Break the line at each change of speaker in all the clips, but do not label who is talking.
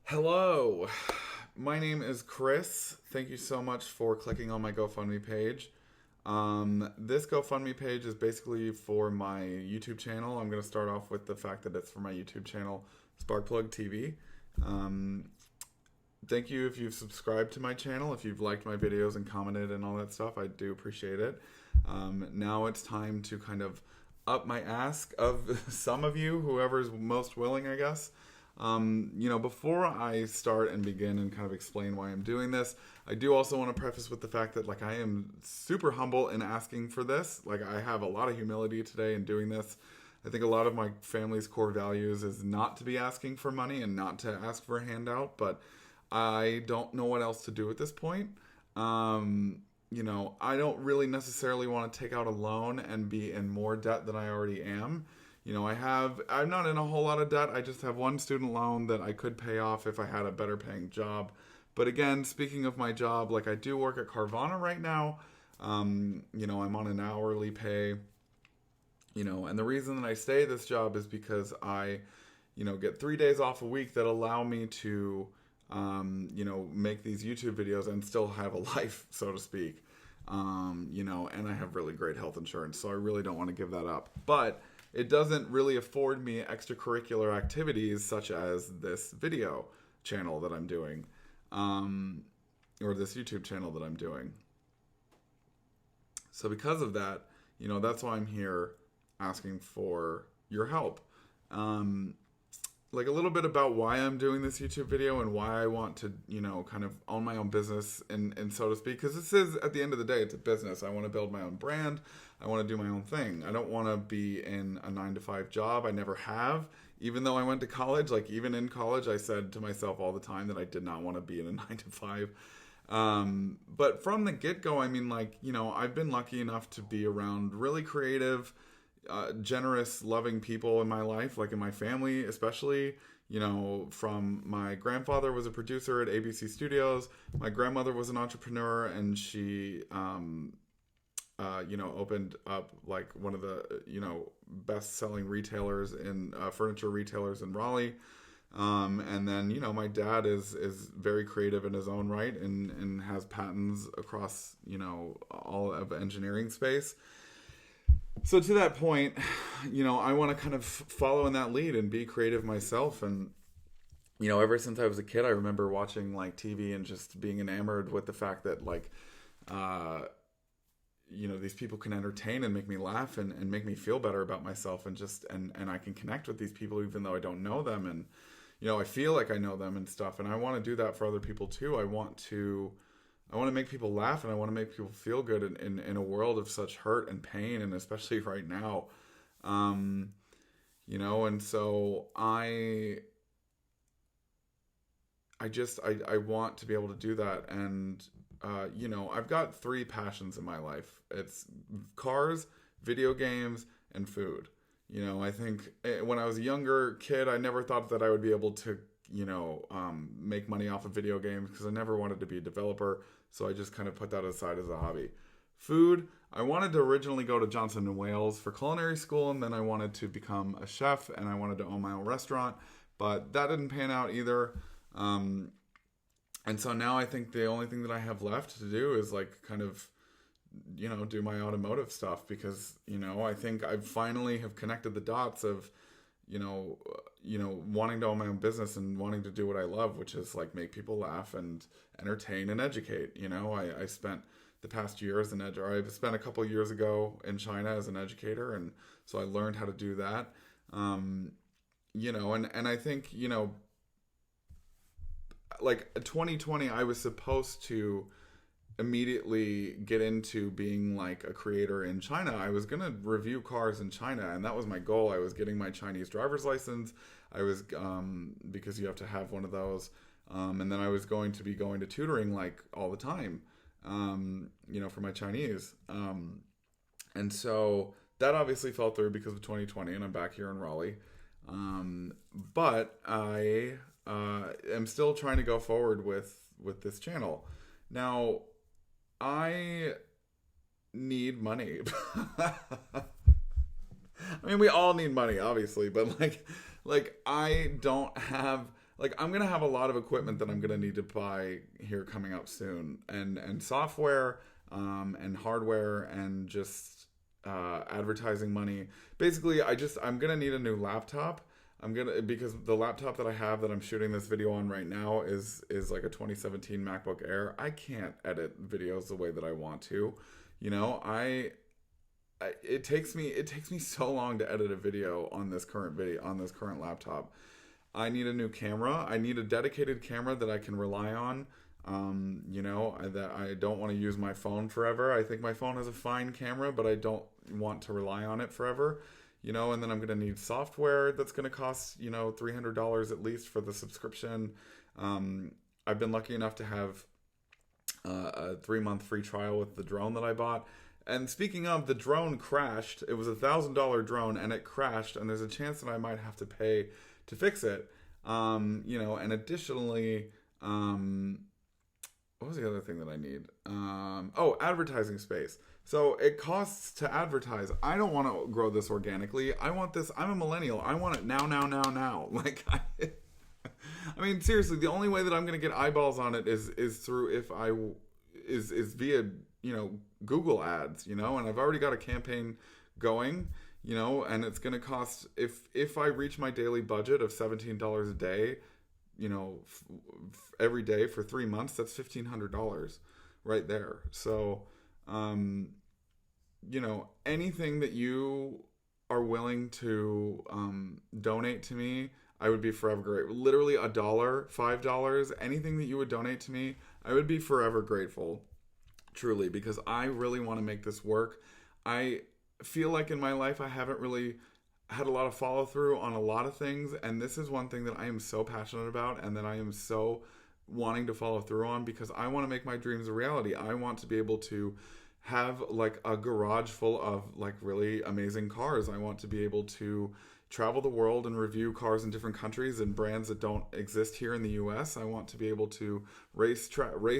Hello, my name is Chris. Thank you so much for clicking on my GoFundMe page. This GoFundMe page is basically for my YouTube channel. I'm going to start off with the fact that it's for my YouTube channel, Sparkplug TV. Um, Thank you if you've subscribed to my channel, if you've liked my videos and commented and all that stuff. I do appreciate it. Now it's time to kind of up my ask of some of you, whoever's most willing, I guess. Before I start and begin and kind of explain why I'm doing this, I do also want to preface with the fact that, I am super humble in asking for this. I have a lot of humility today in doing this. I think a lot of my family's core values is not to be asking for money and not to ask for a handout, but I don't know what else to do at this point. I don't really necessarily want to take out a loan and be in more debt than I already am. I'm not in a whole lot of debt. I just have one student loan that I could pay off if I had a better paying job. But again, speaking of my job, I do work at Carvana right now. I'm on an hourly pay, and the reason that I stay at this job is because I, get 3 days off a week that allow me to, make these YouTube videos and still have a life, so to speak. And I have really great health insurance, so I really don't want to give that up. But it doesn't really afford me extracurricular activities such as this video channel that I'm doing, or this YouTube channel that I'm doing. So because of that, that's why I'm here asking for your help. A little bit about why I'm doing this YouTube video and why I want to, kind of own my own business and so to speak. Because this is, at the end of the day, it's a business. I want to build my own brand. I want to do my own thing. I don't want to be in a 9-to-5 job. I never have. Even though I went to college, even in college, I said to myself all the time that I did not want to be in a 9-to-5. But from the get-go, I've been lucky enough to be around really creative, generous, loving people in my life, in my family, especially, from my grandfather was a producer at ABC Studios. My grandmother was an entrepreneur, and she, opened up one of the, best-selling retailers in furniture retailers in Raleigh. And then, my dad is very creative in his own right and has patents across, all of engineering space. So to that point, I want to kind of follow in that lead and be creative myself. And, ever since I was a kid, I remember watching TV and just being enamored with the fact that these people can entertain and make me laugh and make me feel better about myself and I can connect with these people even though I don't know them. And, I feel like I know them and stuff. And I want to do that for other people too. I want to make people laugh and I want to make people feel good in a world of such hurt and pain, and especially right now. And so I want to be able to do that. And, I've got 3 passions in my life. It's cars, video games, and food. I think when I was a younger kid, I never thought that I would be able to, make money off of video games because I never wanted to be a developer. So I just kind of put that aside as a hobby. Food, I wanted to originally go to Johnson & Wales for culinary school, and then I wanted to become a chef, and I wanted to own my own restaurant, but that didn't pan out either. And so now I think the only thing that I have left to do is kind of, do my automotive stuff because, I think I finally have connected the dots of, wanting to own my own business and wanting to do what I love, which is make people laugh and entertain and educate. I spent the past year as I've spent a couple of years ago in China as an educator. And so I learned how to do that. And I think, 2020, I was supposed to immediately get into being a creator in China. I was going to review cars in China, and that was my goal. I was getting my Chinese driver's license. I was, because you have to have one of those. And then I was going to be going to tutoring all the time, for my Chinese. And so that obviously fell through because of 2020, and I'm back here in Raleigh. But I am still trying to go forward with this channel. Now, I need money. I mean, we all need money, obviously, but I don't have like I'm gonna have a lot of equipment that I'm gonna need to buy here coming up soon, and software, and hardware, and just advertising money. Basically, I'm gonna need a new laptop. Because the laptop that I have that I'm shooting this video on right now is like a 2017 MacBook Air. I can't edit videos the way that I want to. You know, it takes me so long to edit a video on this current laptop. I need a new camera. I need a dedicated camera that I can rely on. That I don't want to use my phone forever. I think my phone has a fine camera, but I don't want to rely on it forever. And then I'm going to need software that's going to cost, $300 at least for the subscription. I've been lucky enough to have a 3-month free trial with the drone that I bought. And speaking of, the drone crashed. It was $1,000 drone and it crashed, and there's a chance that I might have to pay to fix it. And additionally, what was the other thing that I need? Advertising space. So it costs to advertise. I don't want to grow this organically. I want this. I'm a millennial. I want it now. Like, I mean, seriously, the only way that I'm going to get eyeballs on it is through is via, Google ads, and I've already got a campaign going, and it's going to cost, if I reach my daily budget of $17 a day, every day for 3 months, that's $1,500 right there. So, anything that you are willing to donate to me, I would be forever grateful. Literally $1, $5, anything that you would donate to me, I would be forever grateful. Truly, because I really want to make this work. I feel like in my life I haven't really had a lot of follow through on a lot of things, and this is one thing that I am so passionate about and that I am so wanting to follow through on, because I want to make my dreams a reality. I want to be able to have like a garage full of like really amazing cars. I want to be able to travel the world and review cars in different countries and brands that don't exist here in the US. I want to be able to race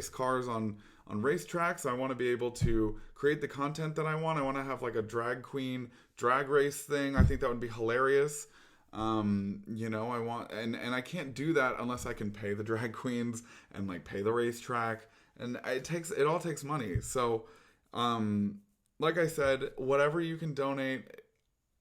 cars on racetracks. I want to be able to create the content that I want. I want to have like a drag queen drag race thing. I think that would be hilarious. I want, and I can't do that unless I can pay the drag queens and like pay the racetrack. And it all takes money. So, like I said, whatever you can donate,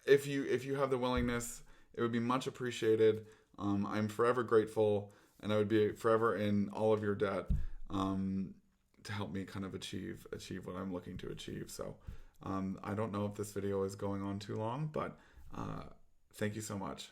if you have the willingness, it would be much appreciated. I'm forever grateful, and I would be forever in all of your debt, to help me kind of achieve what I'm looking to achieve. So, I don't know if this video is going on too long, but, thank you so much.